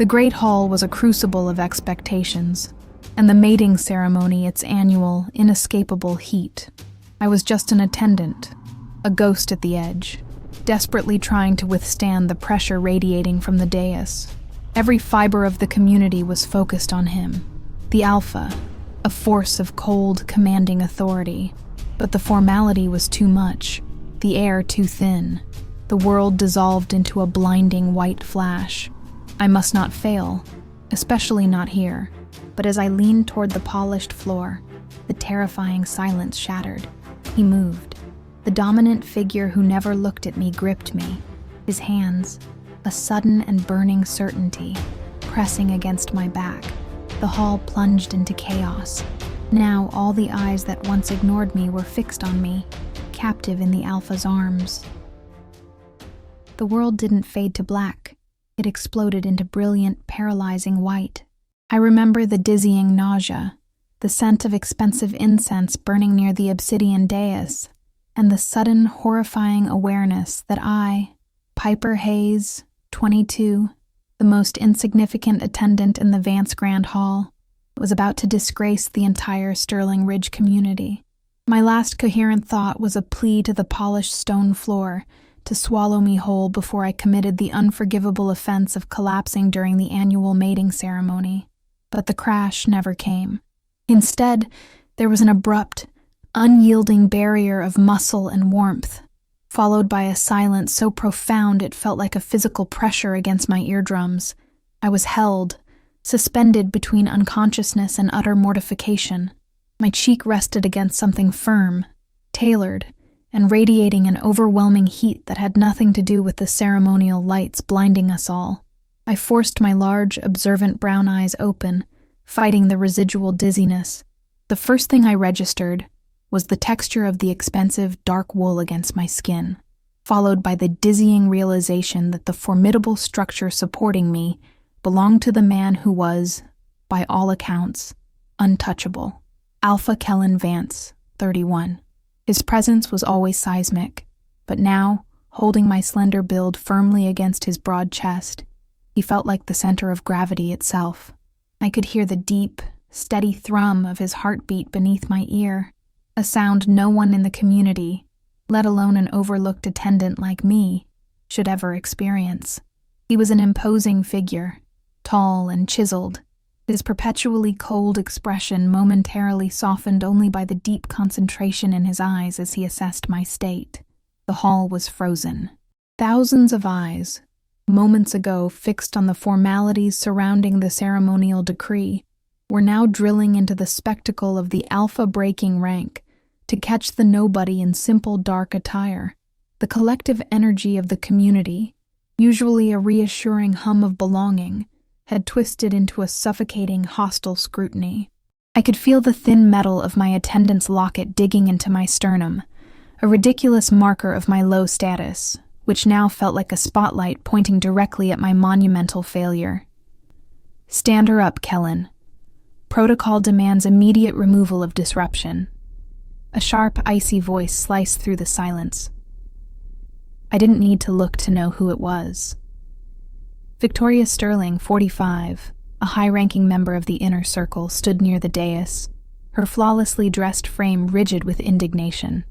The Great Hall was a crucible of expectations, and the mating ceremony its annual, inescapable heat. I was just an attendant, a ghost at the edge, desperately trying to withstand the pressure radiating from the dais. Every fiber of the community was focused on him, the Alpha, a force of cold, commanding authority. But the formality was too much, the air too thin. The world dissolved into a blinding white flash. I must not fail, especially not here. But as I leaned toward the polished floor, the terrifying silence shattered. He moved. The dominant figure who never looked at me gripped me, his hands, a sudden and burning certainty, pressing against my back. The hall plunged into chaos. Now all the eyes that once ignored me were fixed on me, captive in the Alpha's arms. The world didn't fade to black. It exploded into brilliant, paralyzing white. I remember the dizzying nausea, the scent of expensive incense burning near the obsidian dais, and the sudden, horrifying awareness that I, Piper Hayes, 22, the most insignificant attendant in the Vance Grand Hall, was about to disgrace the entire Sterling Ridge community. My last coherent thought was a plea to the polished stone floor to swallow me whole before I committed the unforgivable offense of collapsing during the annual mating ceremony. But the crash never came. Instead, there was an abrupt, unyielding barrier of muscle and warmth, followed by a silence so profound it felt like a physical pressure against my eardrums. I was held, suspended between unconsciousness and utter mortification. My cheek rested against something firm, tailored, and radiating an overwhelming heat that had nothing to do with the ceremonial lights blinding us all. I forced my large, observant brown eyes open, fighting the residual dizziness. The first thing I registered was the texture of the expensive, dark wool against my skin, followed by the dizzying realization that the formidable structure supporting me belonged to the man who was, by all accounts, untouchable. Alpha Kellen Vance, 31. His presence was always seismic, but now, holding my slender build firmly against his broad chest, he felt like the center of gravity itself. I could hear the deep, steady thrum of his heartbeat beneath my ear, a sound no one in the community, let alone an overlooked attendant like me, should ever experience. He was an imposing figure, tall and chiseled, his perpetually cold expression momentarily softened only by the deep concentration in his eyes as he assessed my state. The hall was frozen. Thousands of eyes, moments ago fixed on the formalities surrounding the ceremonial decree, were now drilling into the spectacle of the Alpha breaking rank to catch the nobody in simple dark attire. The collective energy of the community, usually a reassuring hum of belonging, had twisted into a suffocating, hostile scrutiny. I could feel the thin metal of my attendant's locket digging into my sternum, a ridiculous marker of my low status, which now felt like a spotlight pointing directly at my monumental failure. "Stand her up, Kellen. Protocol demands immediate removal of disruption." A sharp, icy voice sliced through the silence. I didn't need to look to know who it was. Victoria Sterling, 45, a high-ranking member of the inner circle, stood near the dais, her flawlessly dressed frame rigid with indignation.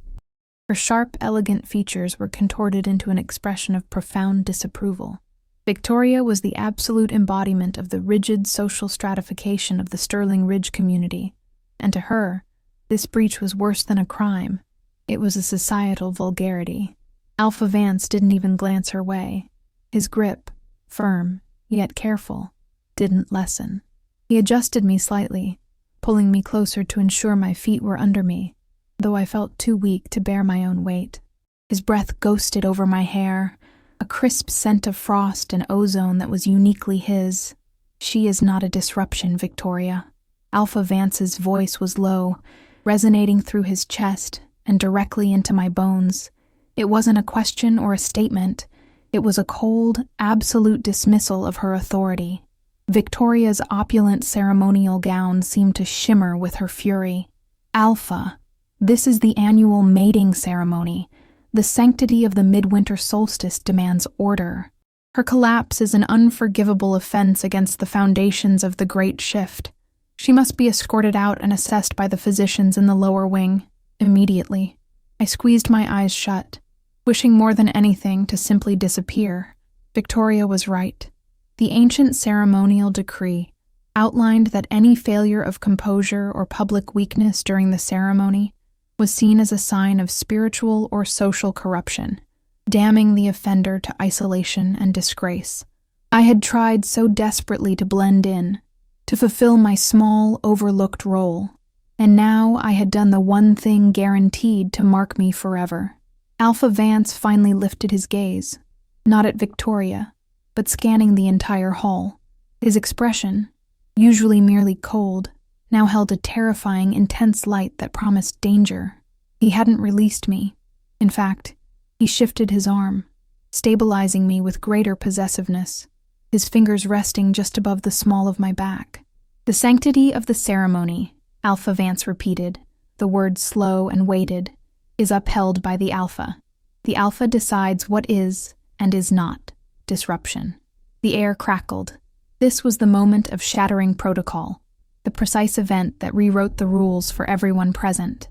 Her sharp, elegant features were contorted into an expression of profound disapproval. Victoria was the absolute embodiment of the rigid social stratification of the Sterling Ridge community, and to her, this breach was worse than a crime. It was a societal vulgarity. Alpha Vance didn't even glance her way. His grip, firm, yet careful, didn't lessen. He adjusted me slightly, pulling me closer to ensure my feet were under me, though I felt too weak to bear my own weight. His breath ghosted over my hair, a crisp scent of frost and ozone that was uniquely his. "She is not a disruption, Victoria." Alpha Vance's voice was low, resonating through his chest and directly into my bones. It wasn't a question or a statement. It was a cold, absolute dismissal of her authority. Victoria's opulent ceremonial gown seemed to shimmer with her fury. "Alpha, this is the annual mating ceremony. The sanctity of the midwinter solstice demands order." Her collapse is an unforgivable offense against the foundations of the Great Shift. She must be escorted out and assessed by the physicians in the lower wing, immediately. I squeezed my eyes shut, wishing more than anything to simply disappear. Victoria was right. The ancient ceremonial decree outlined that any failure of composure or public weakness during the ceremony was seen as a sign of spiritual or social corruption, damning the offender to isolation and disgrace. I had tried so desperately to blend in, to fulfill my small, overlooked role, and now I had done the one thing guaranteed to mark me forever. Alpha Vance finally lifted his gaze, not at Victoria, but scanning the entire hall. His expression, usually merely cold, now held a terrifying, intense light that promised danger. He hadn't released me. In fact, he shifted his arm, stabilizing me with greater possessiveness, his fingers resting just above the small of my back. "The sanctity of the ceremony," Alpha Vance repeated, the word slow and weighted, "is upheld by the Alpha. The Alpha decides what is and is not disruption." The air crackled. This was the moment of shattering protocol, the precise event that rewrote the rules for everyone present.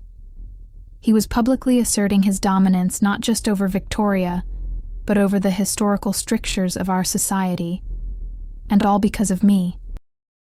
He was publicly asserting his dominance not just over Victoria, but over the historical strictures of our society, and all because of me.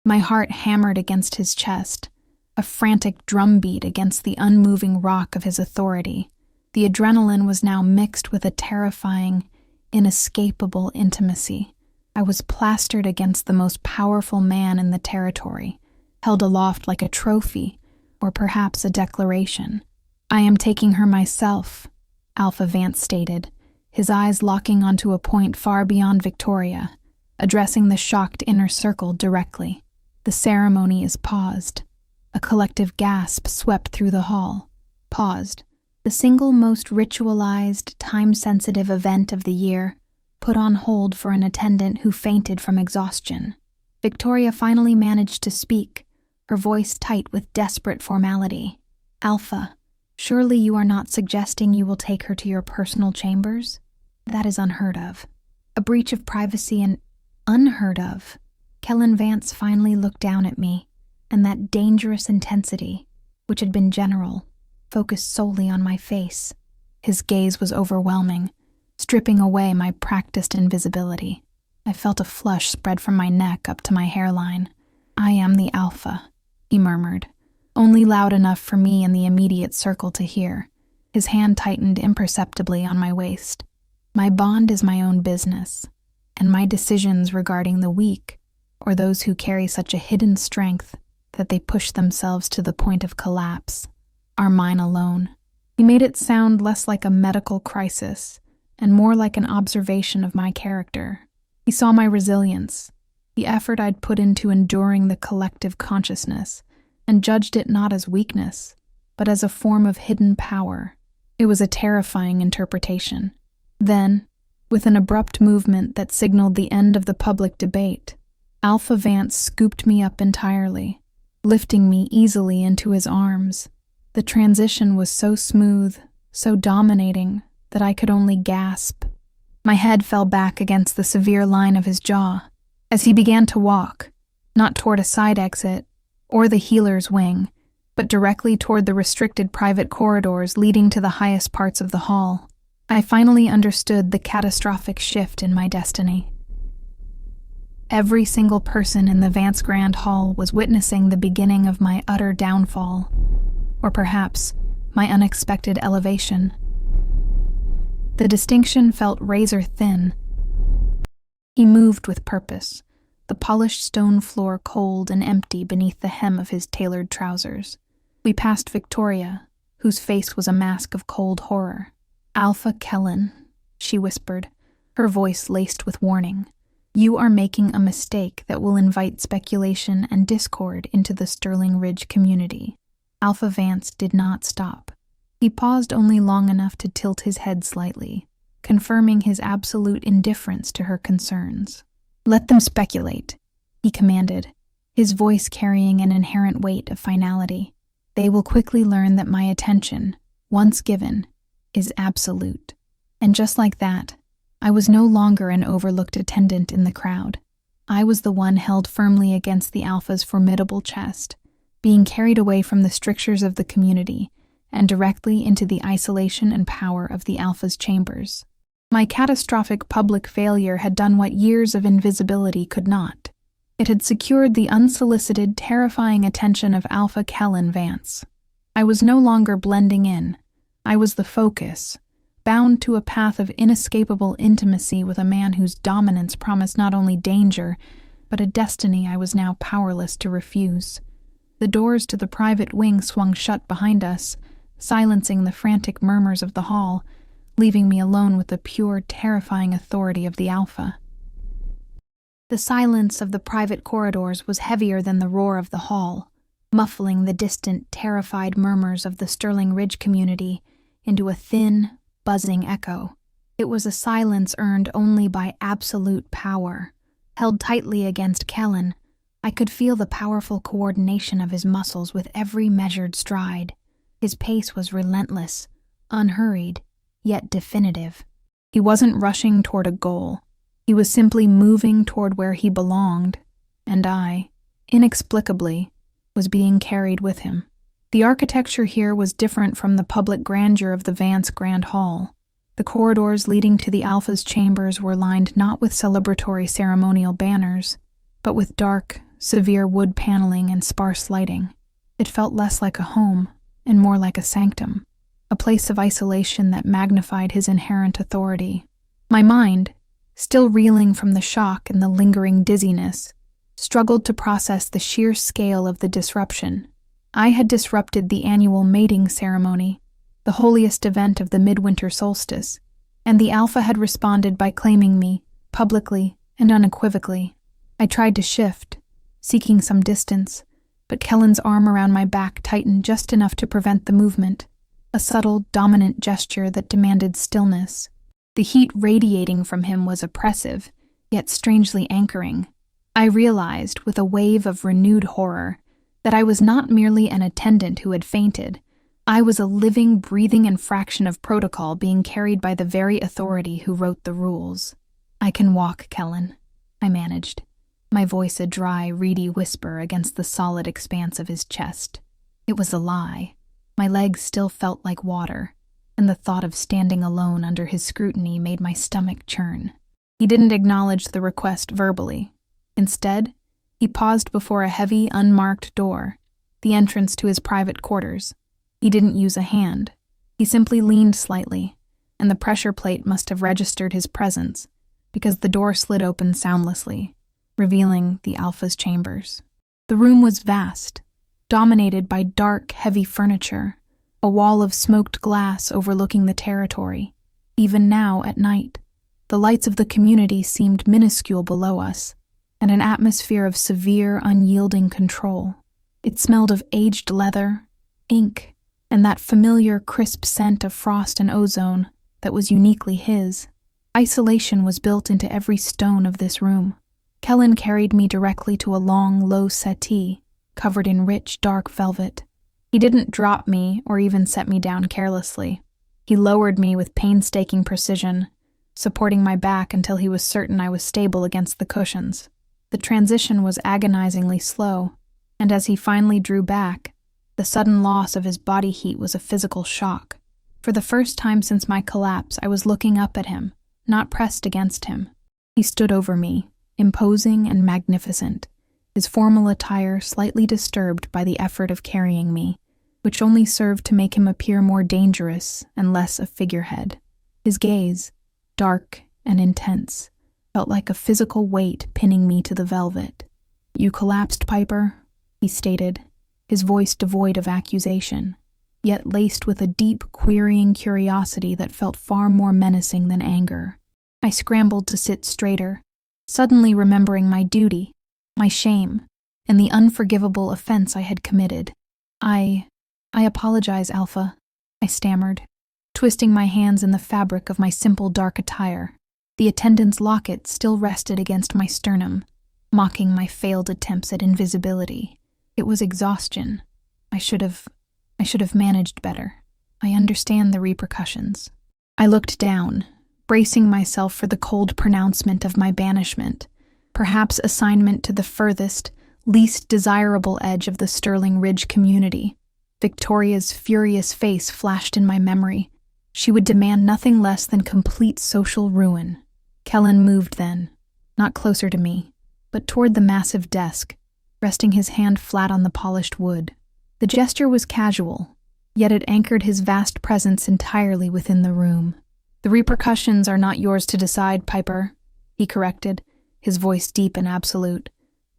My heart hammered against his chest, a frantic drumbeat against the unmoving rock of his authority. The adrenaline was now mixed with a terrifying, inescapable intimacy. I was plastered against the most powerful man in the territory, held aloft like a trophy, or perhaps a declaration. "I am taking her myself," Alpha Vance stated, his eyes locking onto a point far beyond Victoria, addressing the shocked inner circle directly. The ceremony is paused. A collective gasp swept through the hall. Paused. The single most ritualized, time-sensitive event of the year, put on hold for an attendant who fainted from exhaustion. Victoria finally managed to speak, her voice tight with desperate formality. "Alpha, surely you are not suggesting you will take her to your personal chambers? That is unheard of. A breach of privacy and unheard of." Kellen Vance finally looked down at me, and that dangerous intensity, which had been general, focused solely on my face. His gaze was overwhelming, stripping away my practiced invisibility. I felt a flush spread from my neck up to my hairline. "I am the Alpha," he murmured, only loud enough for me in the immediate circle to hear. His hand tightened imperceptibly on my waist. "My bond is my own business, and my decisions regarding the weak, or those who carry such a hidden strength that they push themselves to the point of collapse, are mine alone." He made it sound less like a medical crisis and more like an observation of my character. He saw my resilience, the effort I'd put into enduring the collective consciousness, and judged it not as weakness, but as a form of hidden power. It was a terrifying interpretation. Then, with an abrupt movement that signaled the end of the public debate, Alpha Vance scooped me up entirely, lifting me easily into his arms. The transition was so smooth, so dominating, that I could only gasp. My head fell back against the severe line of his jaw as he began to walk, not toward a side exit or the healer's wing, but directly toward the restricted private corridors leading to the highest parts of the hall. I finally understood the catastrophic shift in my destiny. Every single person in the Vance Grand Hall was witnessing the beginning of my utter downfall, or perhaps my unexpected elevation. The distinction felt razor thin. He moved with purpose, the polished stone floor cold and empty beneath the hem of his tailored trousers. We passed Victoria, whose face was a mask of cold horror. "Alpha Kellen," she whispered, her voice laced with warning. "You are making a mistake that will invite speculation and discord into the Sterling Ridge community." Alpha Vance did not stop. He paused only long enough to tilt his head slightly, confirming his absolute indifference to her concerns. "Let them speculate," he commanded, his voice carrying an inherent weight of finality. "They will quickly learn that my attention, once given, is absolute." And just like that, I was no longer an overlooked attendant in the crowd. I was the one held firmly against the Alpha's formidable chest, being carried away from the strictures of the community and directly into the isolation and power of the Alpha's chambers. My catastrophic public failure had done what years of invisibility could not. It had secured the unsolicited, terrifying attention of Alpha Kellen Vance. I was no longer blending in. I was the focus, bound to a path of inescapable intimacy with a man whose dominance promised not only danger, but a destiny I was now powerless to refuse. The doors to the private wing swung shut behind us, silencing the frantic murmurs of the hall, leaving me alone with the pure, terrifying authority of the Alpha. The silence of the private corridors was heavier than the roar of the hall, muffling the distant, terrified murmurs of the Sterling Ridge community into a thin, buzzing echo. It was a silence earned only by absolute power. Held tightly against Kellen, I could feel the powerful coordination of his muscles with every measured stride. His pace was relentless, unhurried, yet definitive. He wasn't rushing toward a goal. He was simply moving toward where he belonged, and I, inexplicably, was being carried with him. The architecture here was different from the public grandeur of the Vance Grand Hall. The corridors leading to the Alpha's chambers were lined not with celebratory ceremonial banners, but with dark, severe wood paneling and sparse lighting. It felt less like a home and more like a sanctum, a place of isolation that magnified his inherent authority. My mind, still reeling from the shock and the lingering dizziness, struggled to process the sheer scale of the disruption. I had disrupted the annual mating ceremony, the holiest event of the midwinter solstice, and the Alpha had responded by claiming me, publicly and unequivocally. I tried to shift, seeking some distance, but Kellen's arm around my back tightened just enough to prevent the movement, a subtle, dominant gesture that demanded stillness. The heat radiating from him was oppressive, yet strangely anchoring. I realized, with a wave of renewed horror, that I was not merely an attendant who had fainted. I was a living, breathing infraction of protocol being carried by the very authority who wrote the rules. "I can walk, Kellen," I managed, my voice a dry, reedy whisper against the solid expanse of his chest. It was a lie. My legs still felt like water, and the thought of standing alone under his scrutiny made my stomach churn. He didn't acknowledge the request verbally. Instead, he paused before a heavy, unmarked door, the entrance to his private quarters. He didn't use a hand. He simply leaned slightly, and the pressure plate must have registered his presence, because the door slid open soundlessly, revealing the Alpha's chambers. The room was vast, dominated by dark, heavy furniture, a wall of smoked glass overlooking the territory. Even now, at night, the lights of the community seemed minuscule below us, and an atmosphere of severe, unyielding control. It smelled of aged leather, ink, and that familiar, crisp scent of frost and ozone that was uniquely his. Isolation was built into every stone of this room. Kellen carried me directly to a long, low settee, covered in rich, dark velvet. He didn't drop me or even set me down carelessly. He lowered me with painstaking precision, supporting my back until he was certain I was stable against the cushions. The transition was agonizingly slow, and as he finally drew back, the sudden loss of his body heat was a physical shock. For the first time since my collapse, I was looking up at him, not pressed against him. He stood over me, imposing and magnificent, his formal attire slightly disturbed by the effort of carrying me, which only served to make him appear more dangerous and less a figurehead. His gaze, dark and intense, felt like a physical weight pinning me to the velvet. "You collapsed, Piper," he stated, his voice devoid of accusation, yet laced with a deep, querying curiosity that felt far more menacing than anger. I scrambled to sit straighter, suddenly remembering my duty, my shame, and the unforgivable offense I had committed. I apologize, Alpha," I stammered, twisting my hands in the fabric of my simple dark attire. The attendant's locket still rested against my sternum, mocking my failed attempts at invisibility. It was exhaustion. I should have managed better. I understand the repercussions. I looked down, bracing myself for the cold pronouncement of my banishment, perhaps assignment to the furthest, least desirable edge of the Sterling Ridge community. Victoria's furious face flashed in my memory. She would demand nothing less than complete social ruin. Kellen moved then, not closer to me, but toward the massive desk, resting his hand flat on the polished wood. The gesture was casual, yet it anchored his vast presence entirely within the room. "The repercussions are not yours to decide, Piper," he corrected, his voice deep and absolute.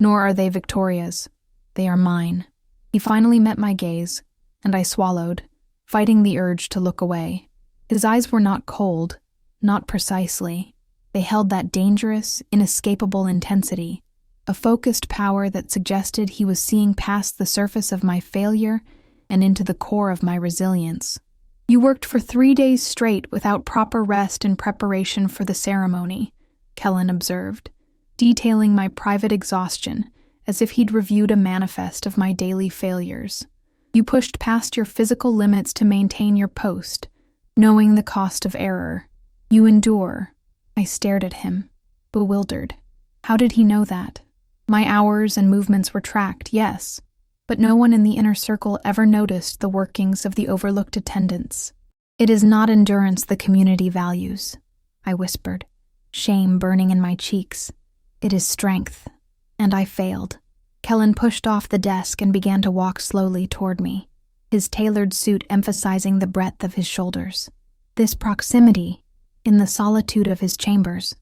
"Nor are they Victoria's. They are mine." He finally met my gaze, and I swallowed, fighting the urge to look away. His eyes were not cold, not precisely. They held that dangerous, inescapable intensity, a focused power that suggested he was seeing past the surface of my failure and into the core of my resilience. "You worked for 3 days straight without proper rest in preparation for the ceremony," Kellen observed, detailing my private exhaustion as if he'd reviewed a manifest of my daily failures. "You pushed past your physical limits to maintain your post, knowing the cost of error. You endure." I stared at him, bewildered. How did he know that? My hours and movements were tracked, yes, but no one in the inner circle ever noticed the workings of the overlooked attendants. "It is not endurance the community values," I whispered, shame burning in my cheeks. "It is strength." And I failed. Kellen pushed off the desk and began to walk slowly toward me, his tailored suit emphasizing the breadth of his shoulders. This proximity, in the solitude of his chambers,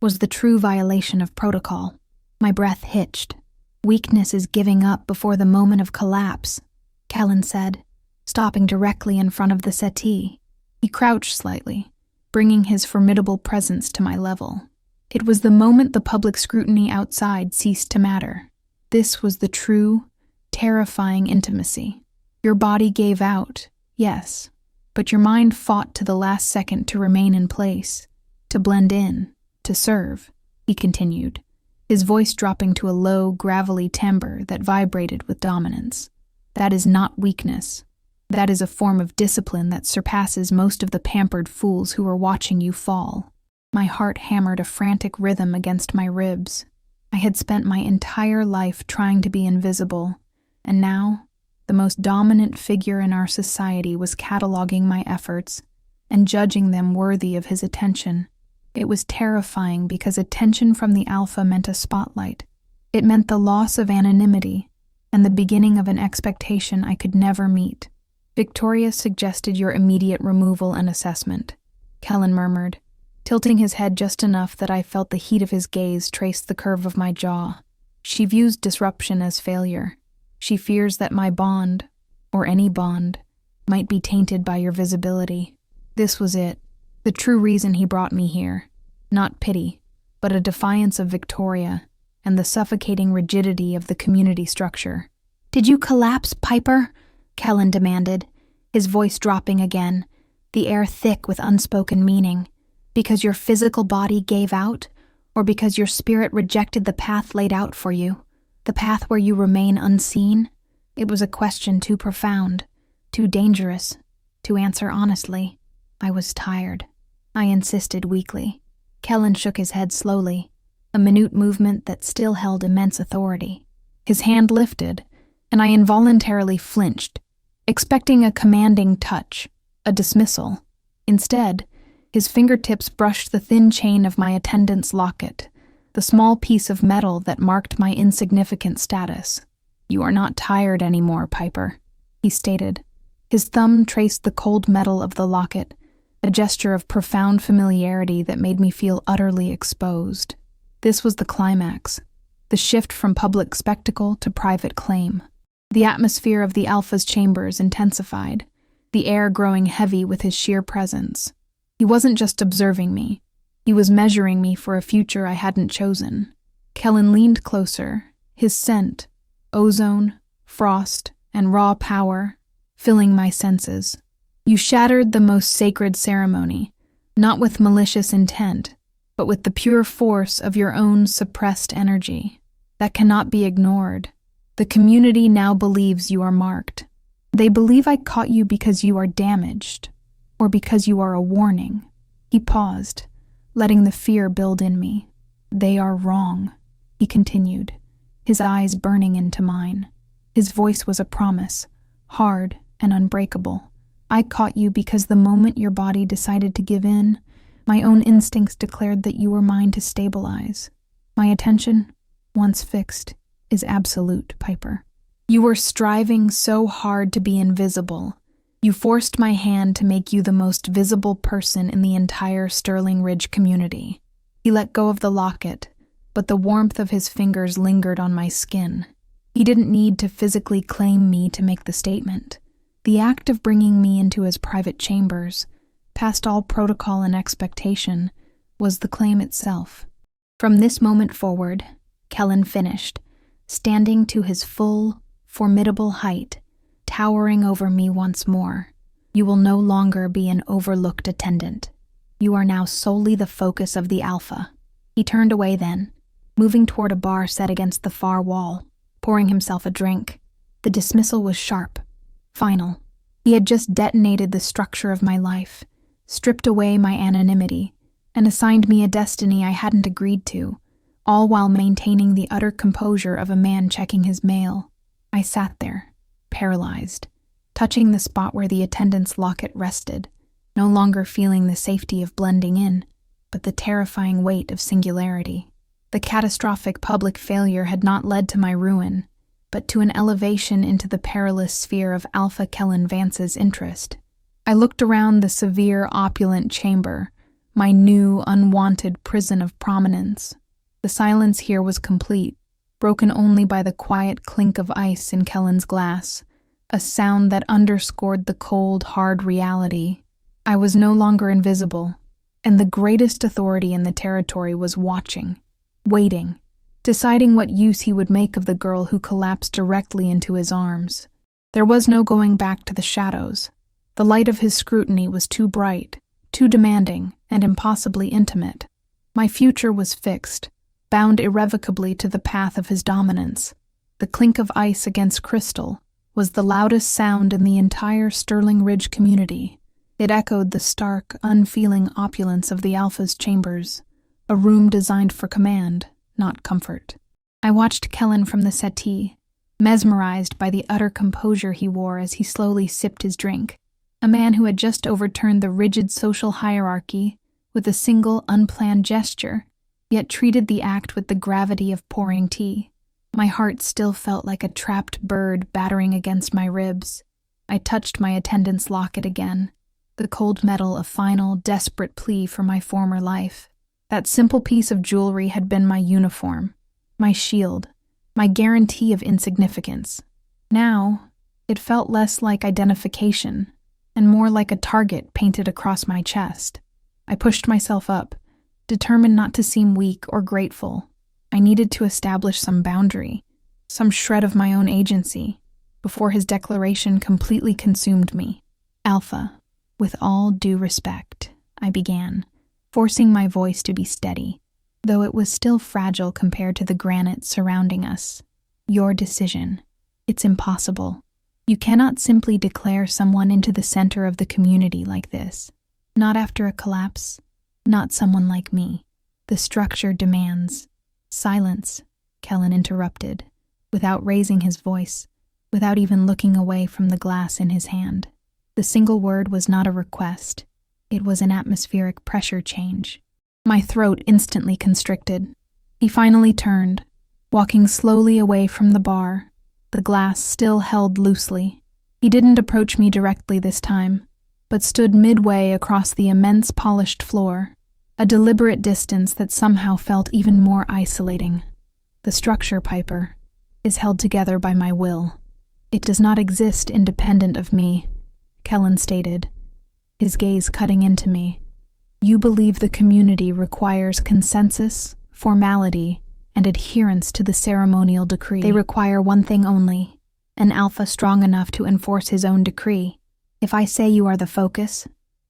was the true violation of protocol. My breath hitched. "Weakness is giving up before the moment of collapse," Kellen said, stopping directly in front of the settee. He crouched slightly, bringing his formidable presence to my level. It was the moment the public scrutiny outside ceased to matter. This was the true, terrifying intimacy. Your body gave out, yes, but your mind fought to the last second to remain in place, to blend in, to serve, he continued, his voice dropping to a low, gravelly timbre that vibrated with dominance. "That is not weakness. That is a form of discipline that surpasses most of the pampered fools who are watching you fall." My heart hammered a frantic rhythm against my ribs. I had spent my entire life trying to be invisible, and now the most dominant figure in our society was cataloging my efforts and judging them worthy of his attention. It was terrifying because attention from the alpha meant a spotlight. It meant the loss of anonymity and the beginning of an expectation I could never meet. "Victoria suggested your immediate removal and assessment," Kellen murmured, tilting his head just enough that I felt the heat of his gaze trace the curve of my jaw. "She views disruption as failure. She fears that my bond, or any bond, might be tainted by your visibility." This was it, the true reason he brought me here. Not pity, but a defiance of Victoria and the suffocating rigidity of the community structure. "Did you collapse, Piper?" Kellen demanded, his voice dropping again, the air thick with unspoken meaning. "Because your physical body gave out, or because your spirit rejected the path laid out for you? The path where you remain unseen?" It was a question too profound, too dangerous, to answer honestly. I was tired. I insisted weakly. Kellen shook his head slowly, a minute movement that still held immense authority. His hand lifted, and I involuntarily flinched, expecting a commanding touch, a dismissal. Instead, his fingertips brushed the thin chain of my attendant's locket, the small piece of metal that marked my insignificant status. "You are not tired anymore, Piper," he stated. His thumb traced the cold metal of the locket, a gesture of profound familiarity that made me feel utterly exposed. This was the climax, the shift from public spectacle to private claim. The atmosphere of the Alpha's chambers intensified, the air growing heavy with his sheer presence. He wasn't just observing me. He was measuring me for a future I hadn't chosen. Kellen leaned closer, his scent, ozone, frost, and raw power, filling my senses. "You shattered the most sacred ceremony, not with malicious intent, but with the pure force of your own suppressed energy. That cannot be ignored. The community now believes you are marked. They believe I caught you because you are damaged, or because you are a warning." He paused, letting the fear build in me. "They are wrong," he continued, his eyes burning into mine. His voice was a promise, hard and unbreakable. "I caught you because the moment your body decided to give in, my own instincts declared that you were mine to stabilize. My attention, once fixed, is absolute, Piper. You were striving so hard to be invisible. You forced my hand to make you the most visible person in the entire Sterling Ridge community." He let go of the locket, but the warmth of his fingers lingered on my skin. He didn't need to physically claim me to make the statement. The act of bringing me into his private chambers, past all protocol and expectation, was the claim itself. From this moment forward, Kellen finished, standing to his full, formidable height, towering over me once more. "You will no longer be an overlooked attendant. You are now solely the focus of the Alpha." He turned away then, moving toward a bar set against the far wall, pouring himself a drink. The dismissal was sharp, final. He had just detonated the structure of my life, stripped away my anonymity, and assigned me a destiny I hadn't agreed to, all while maintaining the utter composure of a man checking his mail. I sat there, paralyzed, touching the spot where the attendant's locket rested, no longer feeling the safety of blending in, but the terrifying weight of singularity. The catastrophic public failure had not led to my ruin, but to an elevation into the perilous sphere of Alpha Kellen Vance's interest. I looked around the severe, opulent chamber, my new, unwanted prison of prominence. The silence here was complete, broken only by the quiet clink of ice in Kellen's glass, a sound that underscored the cold, hard reality. I was no longer invisible, and the greatest authority in the territory was watching, waiting, deciding what use he would make of the girl who collapsed directly into his arms. There was no going back to the shadows. The light of his scrutiny was too bright, too demanding, and impossibly intimate. My future was fixed, bound irrevocably to the path of his dominance. The clink of ice against crystal was the loudest sound in the entire Sterling Ridge community. It echoed the stark, unfeeling opulence of the Alpha's chambers, a room designed for command, not comfort. I watched Kellen from the settee, mesmerized by the utter composure he wore as he slowly sipped his drink, a man who had just overturned the rigid social hierarchy with a single unplanned gesture, yet treated the act with the gravity of pouring tea. My heart still felt like a trapped bird battering against my ribs. I touched my attendant's locket again, the cold metal a final, desperate plea for my former life. That simple piece of jewelry had been my uniform, my shield, my guarantee of insignificance. Now, it felt less like identification, and more like a target painted across my chest. I pushed myself up, determined not to seem weak or grateful. I needed to establish some boundary, some shred of my own agency, before his declaration completely consumed me. "Alpha, with all due respect," I began, forcing my voice to be steady, though it was still fragile compared to the granite surrounding us. "Your decision. It's impossible. You cannot simply declare someone into the center of the community like this. Not after a collapse. Not someone like me. The structure demands." "Silence," Kellen interrupted, without raising his voice, without even looking away from the glass in his hand. The single word was not a request. It was an atmospheric pressure change. My throat instantly constricted. He finally turned, walking slowly away from the bar, the glass still held loosely. He didn't approach me directly this time, but stood midway across the immense polished floor, a deliberate distance that somehow felt even more isolating. "The structure, Piper, is held together by my will. It does not exist independent of me," Kellen stated, his gaze cutting into me. "You believe the community requires consensus, formality, and adherence to the ceremonial decree. They require one thing only, an Alpha strong enough to enforce his own decree. If I say you are the focus,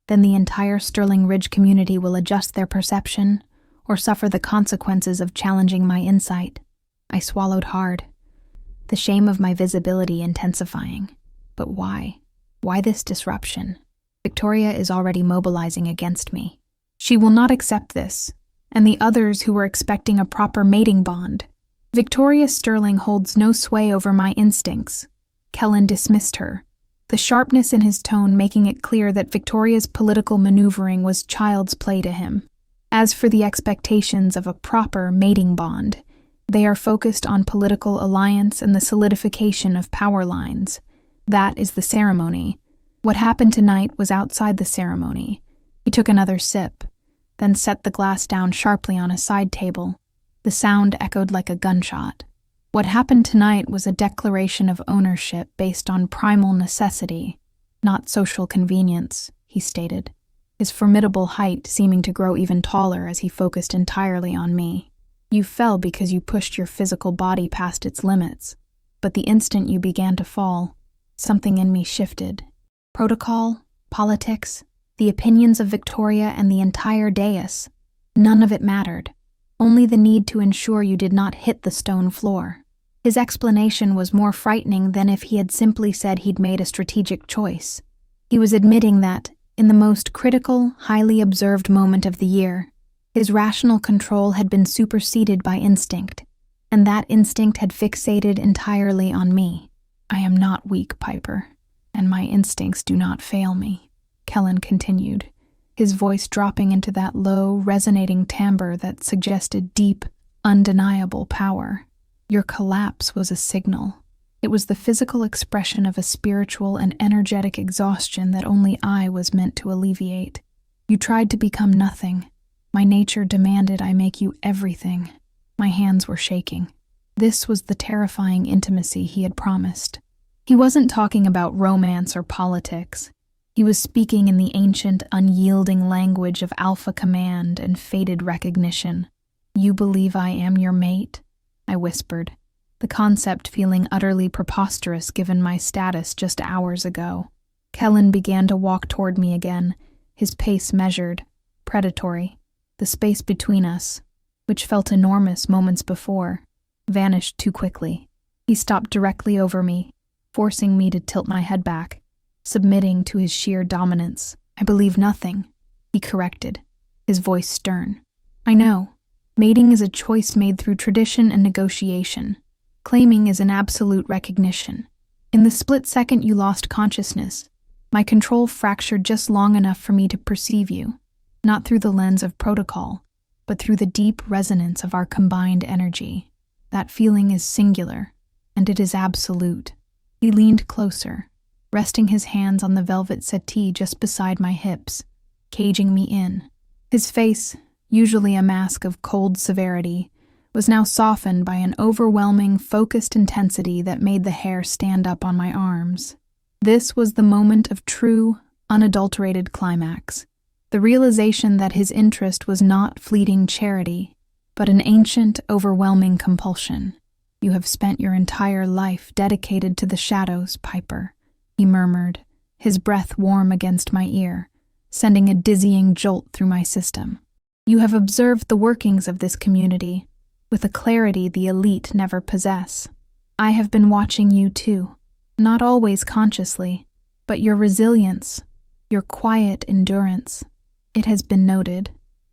then the entire Sterling Ridge community will adjust their perception or suffer the consequences of challenging my insight." I swallowed hard, the shame of my visibility intensifying. But why? Why this disruption? Victoria is already mobilizing against me. She will not accept this, and the others who were expecting a proper mating bond. Victoria Sterling holds no sway over my instincts. Kellen dismissed her, the sharpness in his tone making it clear that Victoria's political maneuvering was child's play to him. As for the expectations of a proper mating bond, they are focused on political alliance and the solidification of power lines. That is the ceremony. What happened tonight was outside the ceremony. He took another sip, then set the glass down sharply on a side table. The sound echoed like a gunshot. What happened tonight was a declaration of ownership based on primal necessity, not social convenience, he stated, his formidable height seeming to grow even taller as he focused entirely on me. You fell because you pushed your physical body past its limits, but the instant you began to fall, something in me shifted. Protocol, politics, the opinions of Victoria and the entire dais, none of it mattered. Only the need to ensure you did not hit the stone floor. His explanation was more frightening than if he had simply said he'd made a strategic choice. He was admitting that, in the most critical, highly observed moment of the year, his rational control had been superseded by instinct, and that instinct had fixated entirely on me. I am not weak, Piper, and my instincts do not fail me, Kellen continued, his voice dropping into that low, resonating timbre that suggested deep, undeniable power. Your collapse was a signal. It was the physical expression of a spiritual and energetic exhaustion that only I was meant to alleviate. You tried to become nothing. My nature demanded I make you everything. My hands were shaking. This was the terrifying intimacy he had promised. He wasn't talking about romance or politics. He was speaking in the ancient, unyielding language of alpha command and fated recognition. You believe I am your mate? I whispered, the concept feeling utterly preposterous given my status just hours ago. Kellen began to walk toward me again, his pace measured, predatory. The space between us, which felt enormous moments before, vanished too quickly. He stopped directly over me, forcing me to tilt my head back, submitting to his sheer dominance. I believe nothing, he corrected, his voice stern. I know. Mating is a choice made through tradition and negotiation. Claiming is an absolute recognition. In the split second you lost consciousness, my control fractured just long enough for me to perceive you, not through the lens of protocol, but through the deep resonance of our combined energy. That feeling is singular, and it is absolute. He leaned closer, resting his hands on the velvet settee just beside my hips, caging me in. His face, usually a mask of cold severity, was now softened by an overwhelming, focused intensity that made the hair stand up on my arms. This was the moment of true, unadulterated climax, the realization that his interest was not fleeting charity, but an ancient, overwhelming compulsion. You have spent your entire life dedicated to the shadows, Piper, he murmured, his breath warm against my ear, sending a dizzying jolt through my system. You have observed the workings of this community, with a clarity the elite never possess. I have been watching you too, not always consciously, but your resilience, your quiet endurance, it has been noted.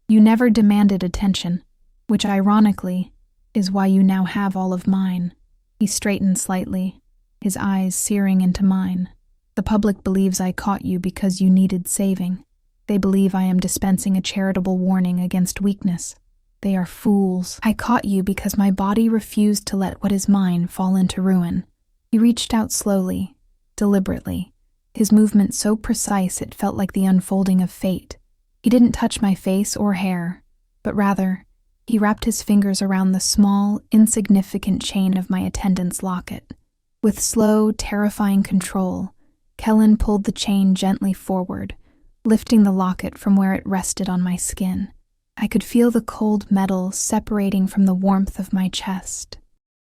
You never demanded attention, which ironically is why you now have all of mine. He straightened slightly, his eyes searing into mine. The public believes I caught you because you needed saving. They believe I am dispensing a charitable warning against weakness. They are fools. I caught you because my body refused to let what is mine fall into ruin. He reached out slowly, deliberately, his movement so precise it felt like the unfolding of fate. He didn't touch my face or hair, but rather, he wrapped his fingers around the small, insignificant chain of my attendant's locket. With slow, terrifying control, Kellen pulled the chain gently forward, lifting the locket from where it rested on my skin. I could feel the cold metal separating from the warmth of my chest.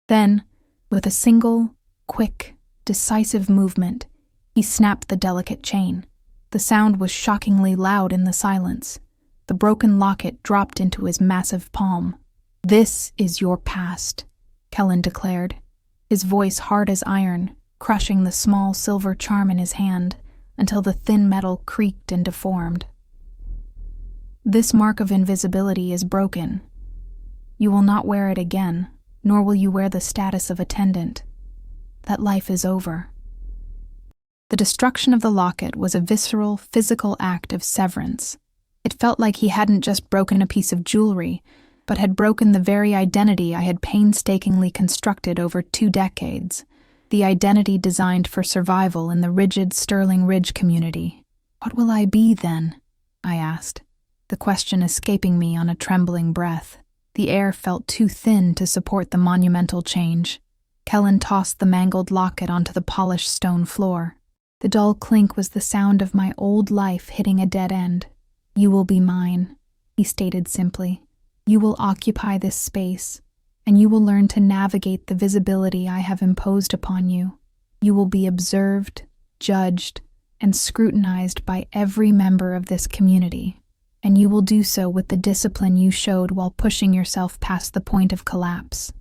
Then, with a single, quick, decisive movement, he snapped the delicate chain. The sound was shockingly loud in the silence. The broken locket dropped into his massive palm. This is your past, Kellen declared, his voice hard as iron, crushing the small silver charm in his hand until the thin metal creaked and deformed. This mark of invisibility is broken. You will not wear it again, nor will you wear the status of attendant. That life is over. The destruction of the locket was a visceral, physical act of severance. It felt like he hadn't just broken a piece of jewelry, but had broken the very identity I had painstakingly constructed over 2 decades, the identity designed for survival in the rigid Sterling Ridge community. What will I be then? I asked, the question escaping me on a trembling breath. The air felt too thin to support the monumental change. Kellen tossed the mangled locket onto the polished stone floor. The dull clink was the sound of my old life hitting a dead end. You will be mine, he stated simply. You will occupy this space, and you will learn to navigate the visibility I have imposed upon you. You will be observed, judged, and scrutinized by every member of this community, and you will do so with the discipline you showed while pushing yourself past the point of collapse.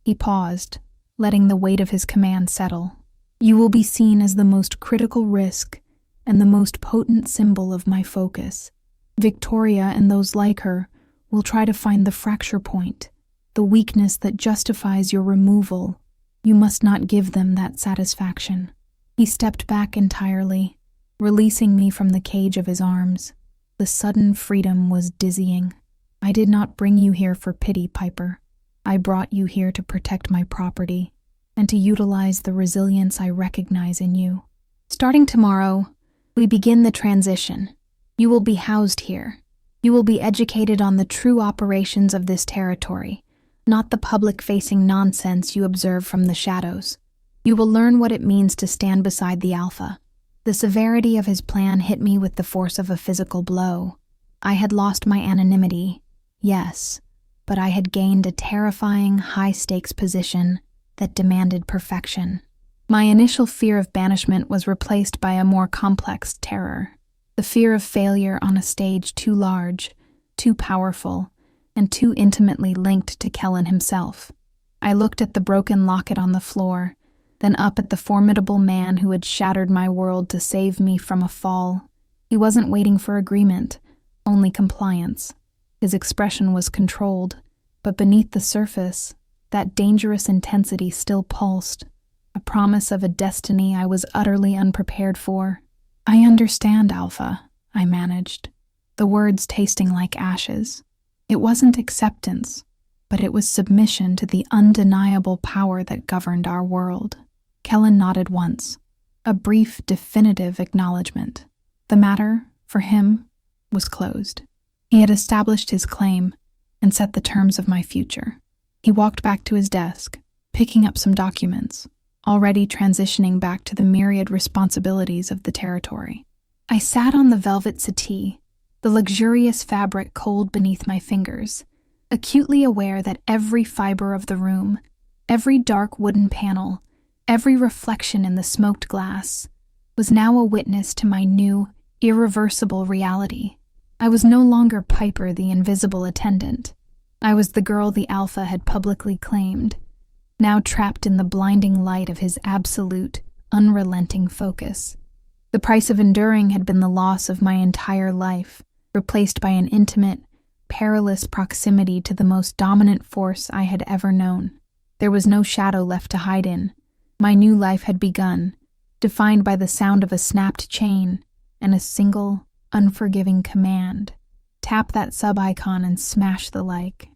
He paused, letting the weight of his command settle. You will be seen as the most critical risk and the most potent symbol of my focus. Victoria and those like her will try to find the fracture point, the weakness that justifies your removal. You must not give them that satisfaction. He stepped back entirely, releasing me from the cage of his arms. The sudden freedom was dizzying. I did not bring you here for pity, Piper. I brought you here to protect my property and to utilize the resilience I recognize in you. Starting tomorrow, we begin the transition. You will be housed here. You will be educated on the true operations of this territory, not the public-facing nonsense you observe from the shadows. You will learn what it means to stand beside the Alpha. The severity of his plan hit me with the force of a physical blow. I had lost my anonymity, yes, but I had gained a terrifying, high-stakes position that demanded perfection. My initial fear of banishment was replaced by a more complex terror. The fear of failure on a stage too large, too powerful, and too intimately linked to Kellen himself. I looked at the broken locket on the floor, then up at the formidable man who had shattered my world to save me from a fall. He wasn't waiting for agreement, only compliance. His expression was controlled, but beneath the surface, that dangerous intensity still pulsed, a promise of a destiny I was utterly unprepared for. I understand, Alpha, I managed, the words tasting like ashes. It wasn't acceptance, but it was submission to the undeniable power that governed our world. Kellen nodded once, a brief, definitive acknowledgement. The matter, for him, was closed. He had established his claim and set the terms of my future. He walked back to his desk, picking up some documents, already transitioning back to the myriad responsibilities of the territory. I sat on the velvet settee, the luxurious fabric cold beneath my fingers, acutely aware that every fiber of the room, every dark wooden panel, every reflection in the smoked glass, was now a witness to my new, irreversible reality. I was no longer Piper, the invisible attendant. I was the girl the Alpha had publicly claimed, now trapped in the blinding light of his absolute, unrelenting focus. The price of enduring had been the loss of my entire life, replaced by an intimate, perilous proximity to the most dominant force I had ever known. There was no shadow left to hide in. My new life had begun, defined by the sound of a snapped chain and a single, unforgiving command. Tap that sub-icon and smash the like.